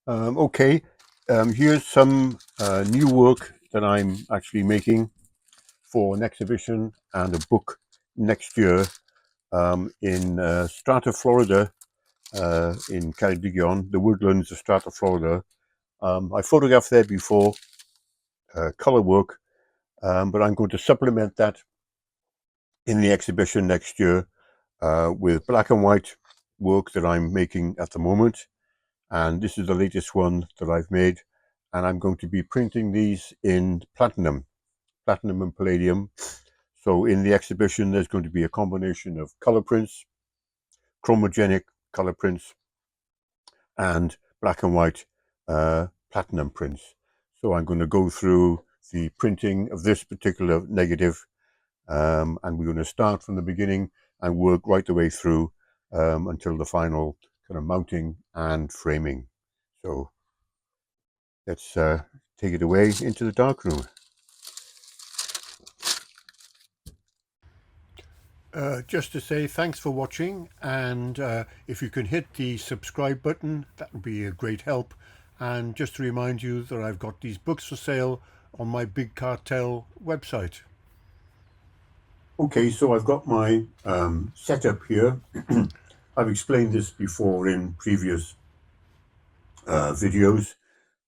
Okay, here's some new work that I'm actually making for an exhibition and a book next year in Strata, Florida, in Carignan, the woodlands of Strata, Florida. I photographed there before, color work, but I'm going to supplement that in the exhibition next year with black and white work that I'm making at the moment. And this is the latest one that I've made, and I'm going to be printing these in platinum and palladium. So in the exhibition there's going to be a combination of color prints, chromogenic color prints, and black and white platinum prints. So I'm going to go through the printing of this particular negative, and we're going to start from the beginning and work right the way through until the final kind of mounting and framing. So let's take it away into the darkroom. Just to say thanks for watching, and if you can hit the subscribe button, that would be a great help. And just to remind you that I've got these books for sale on my Big Cartel website. Okay, so I've got my setup here. I've explained this before in previous videos,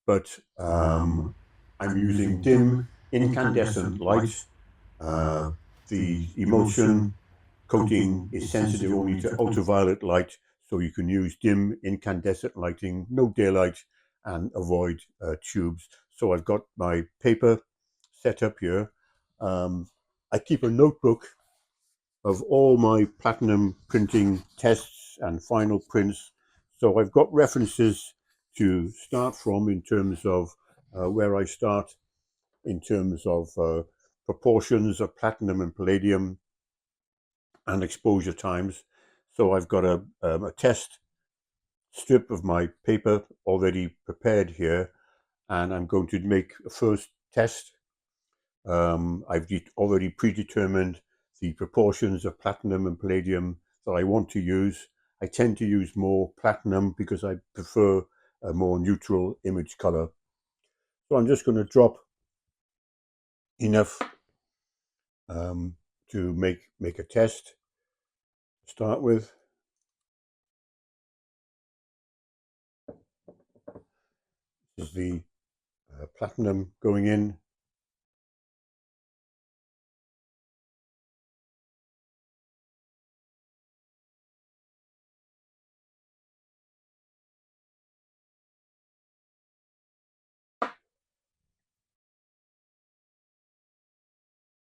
but I'm using dim incandescent light. The emulsion coating is sensitive only to ultraviolet light, so you can use dim incandescent lighting, no daylight, and avoid tubes. So I've got my paper set up here. I keep a notebook of all my platinum printing tests and final prints. So I've got references to start from in terms of where I start in terms of proportions of platinum and palladium and exposure times. So I've got a test strip of my paper already prepared here, and I'm going to make a first test. I've already predetermined the proportions of platinum and palladium that I want to use. I tend to use more platinum because I prefer a more neutral image color. So I'm just going to drop enough to make a test to start with. This is the platinum going in.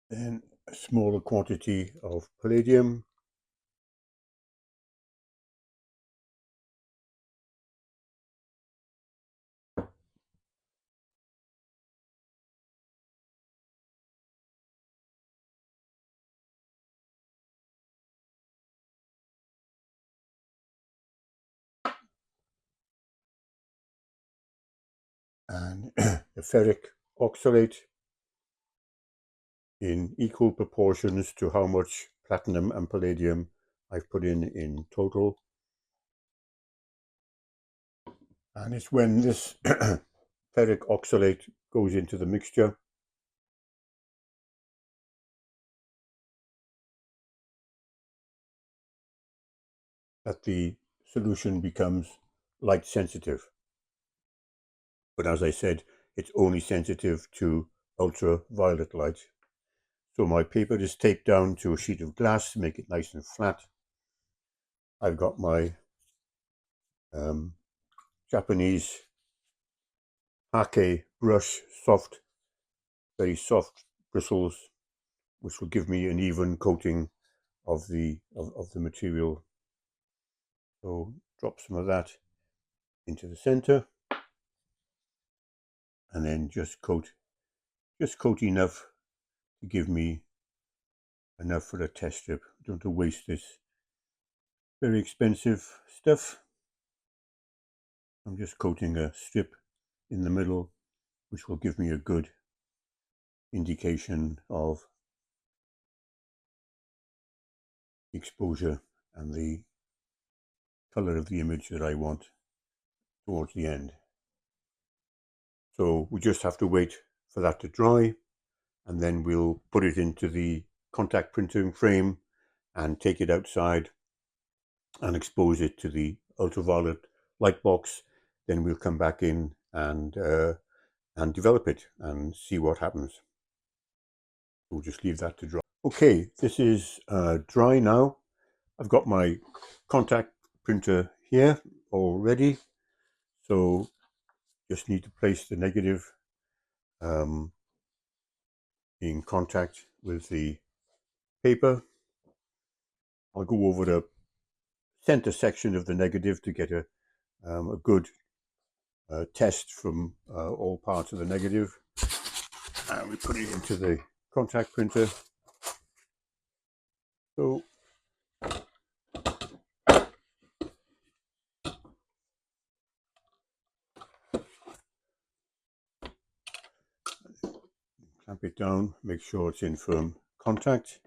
Then a smaller quantity of palladium. And the ferric oxalate in equal proportions to how much platinum and palladium I've put in total. And it's when this ferric oxalate goes into the mixture that the solution becomes light sensitive. But as I said, it's only sensitive to ultraviolet light. So my paper is taped down to a sheet of glass to make it nice and flat. I've got my Japanese Hake brush, very soft bristles, which will give me an even coating of the material. So drop some of that into the center, and then just coat enough to give me enough for the test strip. Don't want to waste this very expensive stuff. I'm just coating a strip in the middle, which will give me a good indication of exposure and the color of the image that I want towards the end. So we just have to wait for that to dry, and then we'll put it into the contact printing frame and take it outside and expose it to the ultraviolet light box. Then we'll come back in and develop it and see what happens. We'll just leave that to dry. Okay, this is dry now. I've got my contact printer here already, so just need to place the negative in contact with the paper. I'll go over the center section of the negative to get a good test from all parts of the negative, and we put it into the contact printer. So clamp it down, make sure it's in firm contact.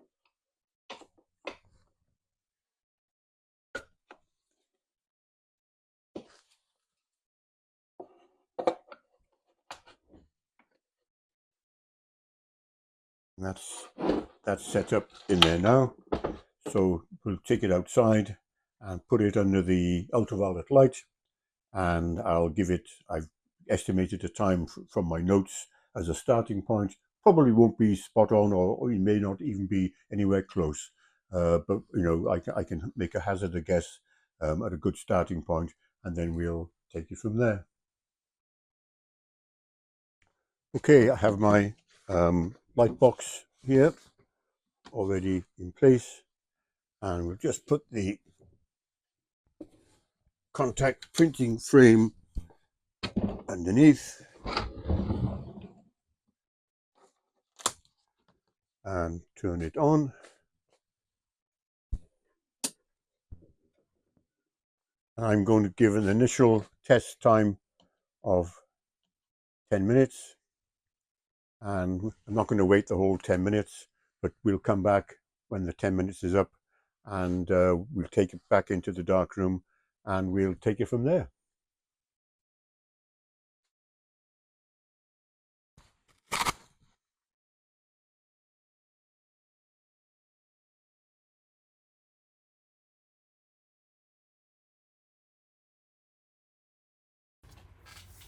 And that's set up in there now. So we'll take it outside and put it under the ultraviolet light, and I've estimated the time from my notes as a starting point. Probably won't be spot on, or it may not even be anywhere close. But I can make a hazard guess at a good starting point, and then we'll take it from there. Okay, I have my light box here already in place, and we'll just put the contact printing frame underneath and turn it on. I'm going to give an initial test time of 10 minutes, and I'm not going to wait the whole 10 minutes, but we'll come back when the 10 minutes is up, and we'll take it back into the dark room and we'll take it from there.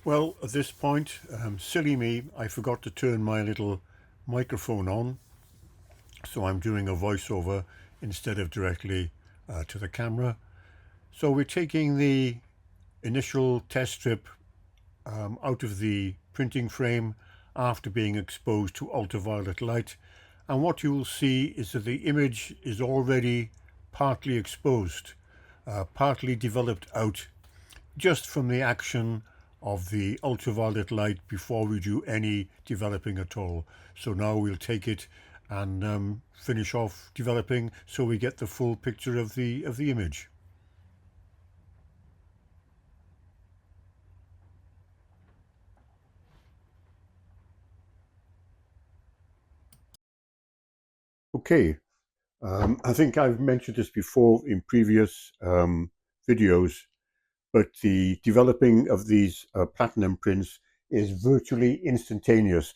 Well, at this point, silly me, I forgot to turn my little microphone on, so I'm doing a voiceover instead of directly to the camera. So we're taking the initial test strip out of the printing frame after being exposed to ultraviolet light, and what you will see is that the image is already partly exposed, partly developed out just from the action of the ultraviolet light before we do any developing at all. So now we'll take it and finish off developing so we get the full picture of the image. Okay, I think I've mentioned this before in previous videos, but the developing of these platinum prints is virtually instantaneous.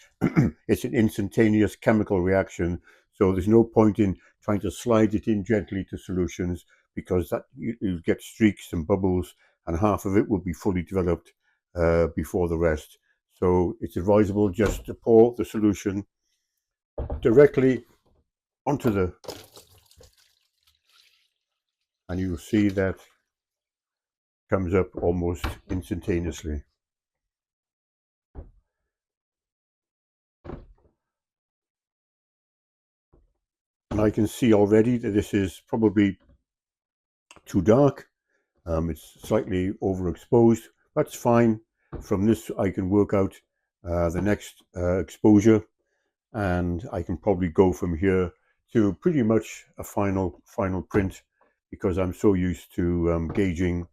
It's an instantaneous chemical reaction, so there's no point in trying to slide it in gently to solutions, because that you get streaks and bubbles, and half of it will be fully developed before the rest. So it's advisable just to pour the solution directly onto and you'll see that comes up almost instantaneously. And I can see already that this is probably too dark. It's slightly overexposed. That's fine. From this I can work out the next exposure, and I can probably go from here to pretty much a final print, because I'm so used to gauging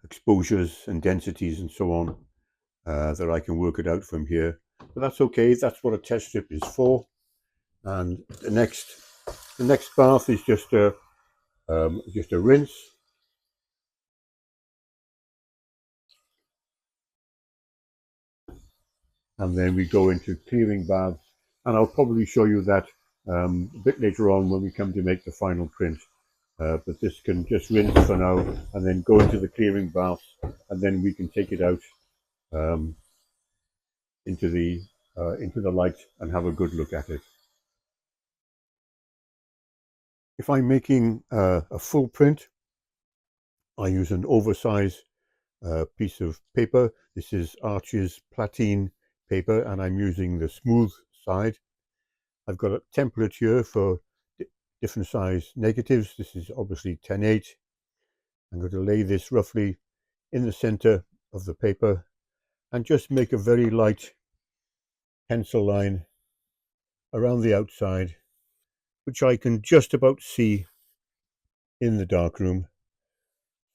exposures and densities and so on that I can work it out from here. But that's okay. That's what a test strip is for. And the next bath is just a rinse. and then we go into clearing baths, and I'll probably show you that a bit later on when we come to make the final print. But this can just rinse for now and then go into the clearing baths, and then we can take it out um, into the light and have a good look at it. If I'm making a full print, I use an oversized piece of paper. This is Arches Platine paper, and I'm using the smooth side. I've got a template here for different size negatives. This is obviously 10-8. I'm going to lay this roughly in the center of the paper and just make a very light pencil line around the outside, which I can just about see in the darkroom.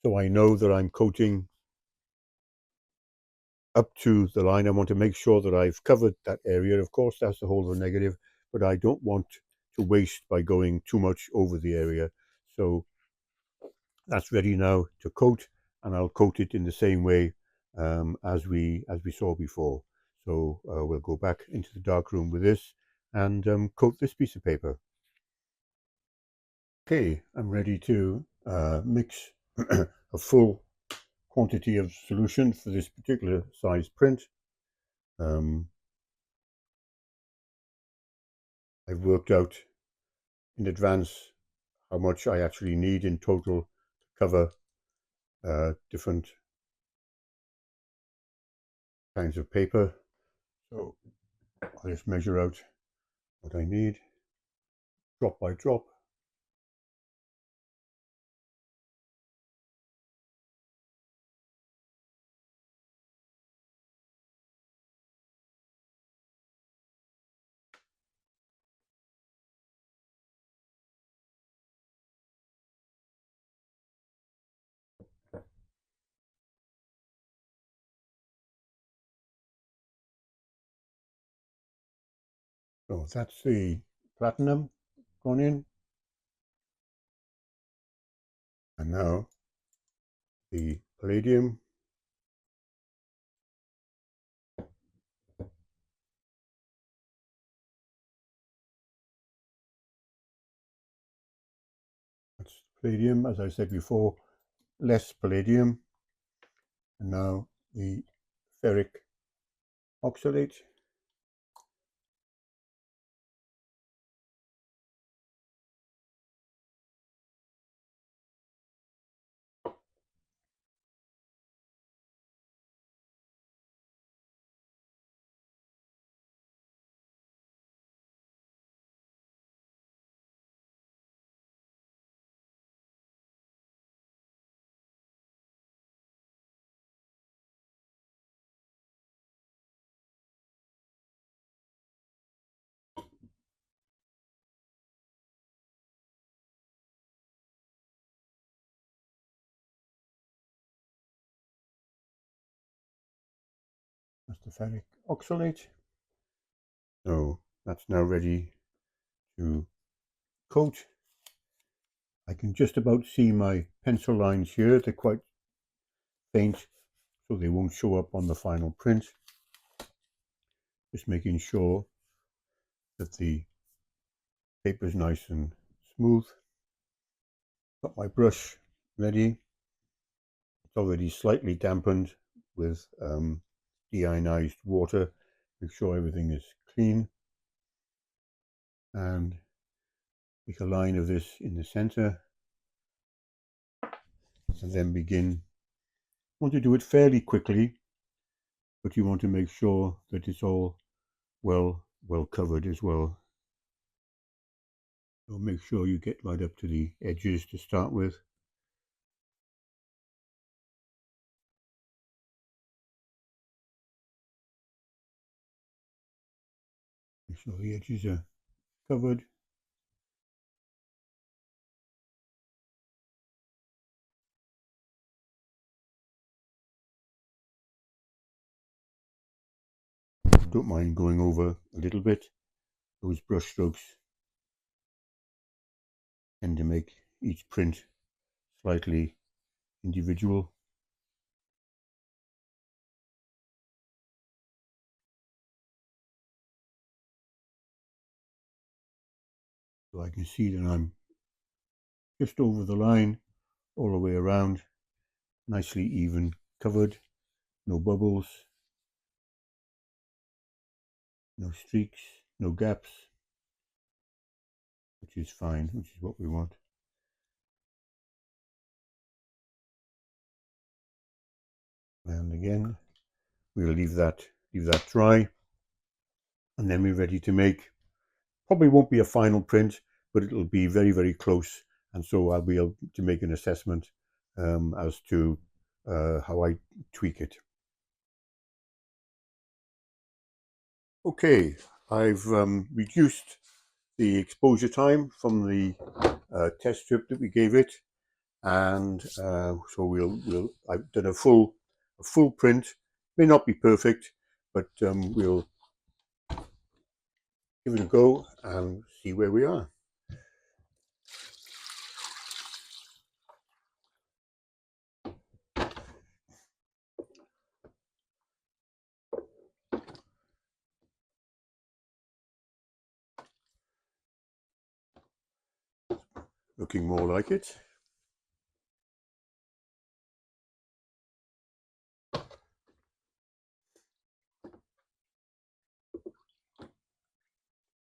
So I know that I'm coating up to the line. I want to make sure that I've covered that area. Of course, that's the whole of the negative, but I don't want to waste by going too much over the area. So that's ready now to coat, and I'll coat it in the same way as we saw before. So we'll go back into the darkroom with this and coat this piece of paper. Okay, I'm ready to mix a full quantity of solution for this particular size print. I've worked out in advance how much I actually need in total to cover different kinds of paper. So I'll just measure out what I need, drop by drop. So that's the platinum gone in. And now the palladium. That's palladium, as I said before, less palladium. And now the ferric oxalate. That's the ferric oxalate. So that's now ready to coat. I can just about see my pencil lines here. They're quite faint, so they won't show up on the final print. Just making sure that the paper is nice and smooth. Got my brush ready. It's already slightly dampened with deionized water. Make sure everything is clean, and make a line of this in the center, and then begin. You want to do it fairly quickly, but you want to make sure that it's all well covered as well. So make sure you get right up to the edges to start with. Make sure the edges are covered. Don't mind going over a little bit. Those brush strokes tend to make each print slightly individual. So I can see that I'm just over the line all the way around, nicely even covered, no bubbles, no streaks, no gaps, which is fine, which is what we want. And again, we'll leave that dry, and then we're ready to make. Probably won't be a final print, but it'll be very, very close, and so I'll be able to make an assessment as to how I tweak it. Okay, I've reduced the exposure time from the test strip that we gave it, and so I've done a full print. May not be perfect, but we'll give it a go and see where we are. Looking more like it.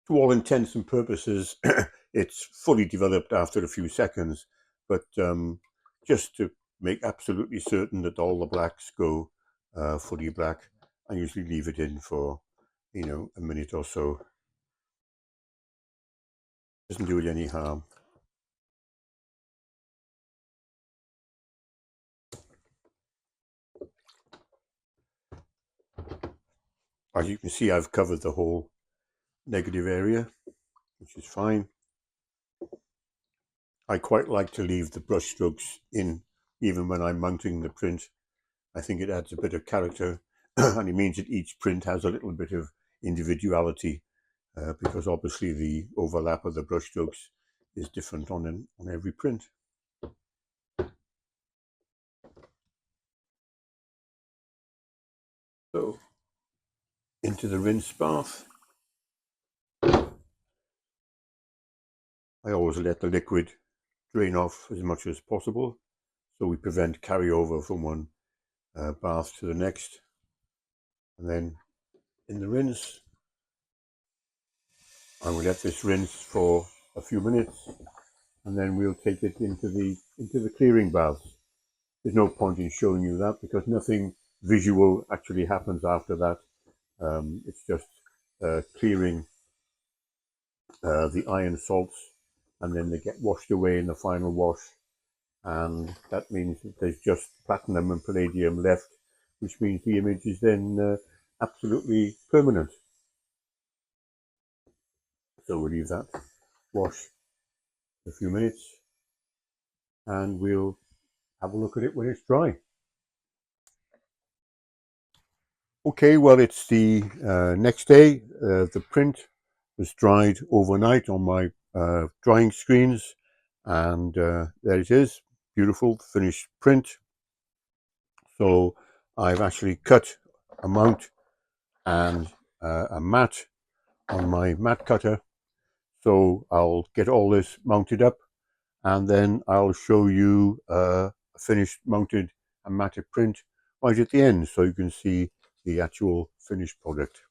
To all intents and purposes, it's fully developed after a few seconds, but just to make absolutely certain that all the blacks go fully black, I usually leave it in for, a minute or so. Doesn't do it any harm. As you can see, I've covered the whole negative area, which is fine. I quite like to leave the brush strokes in even when I'm mounting the print. I think it adds a bit of character and it means that each print has a little bit of individuality because obviously the overlap of the brush strokes is different on every print. So into the rinse bath. I always let the liquid drain off as much as possible so we prevent carryover from one bath to the next. And then in the rinse, I will let this rinse for a few minutes and then we'll take it into the clearing baths. There's no point in showing you that because nothing visual actually happens after that. It's just clearing the iron salts, and then they get washed away in the final wash, and that means that there's just platinum and palladium left, which means the image is then absolutely permanent. So we'll leave that wash a few minutes and we'll have a look at it when it's dry. Okay, well, it's the next day. The print was dried overnight on my drying screens, and there it is, beautiful finished print. So I've actually cut a mount and a mat on my mat cutter. So I'll get all this mounted up, and then I'll show you a finished mounted and matted print right at the end, so you can see the actual finished product.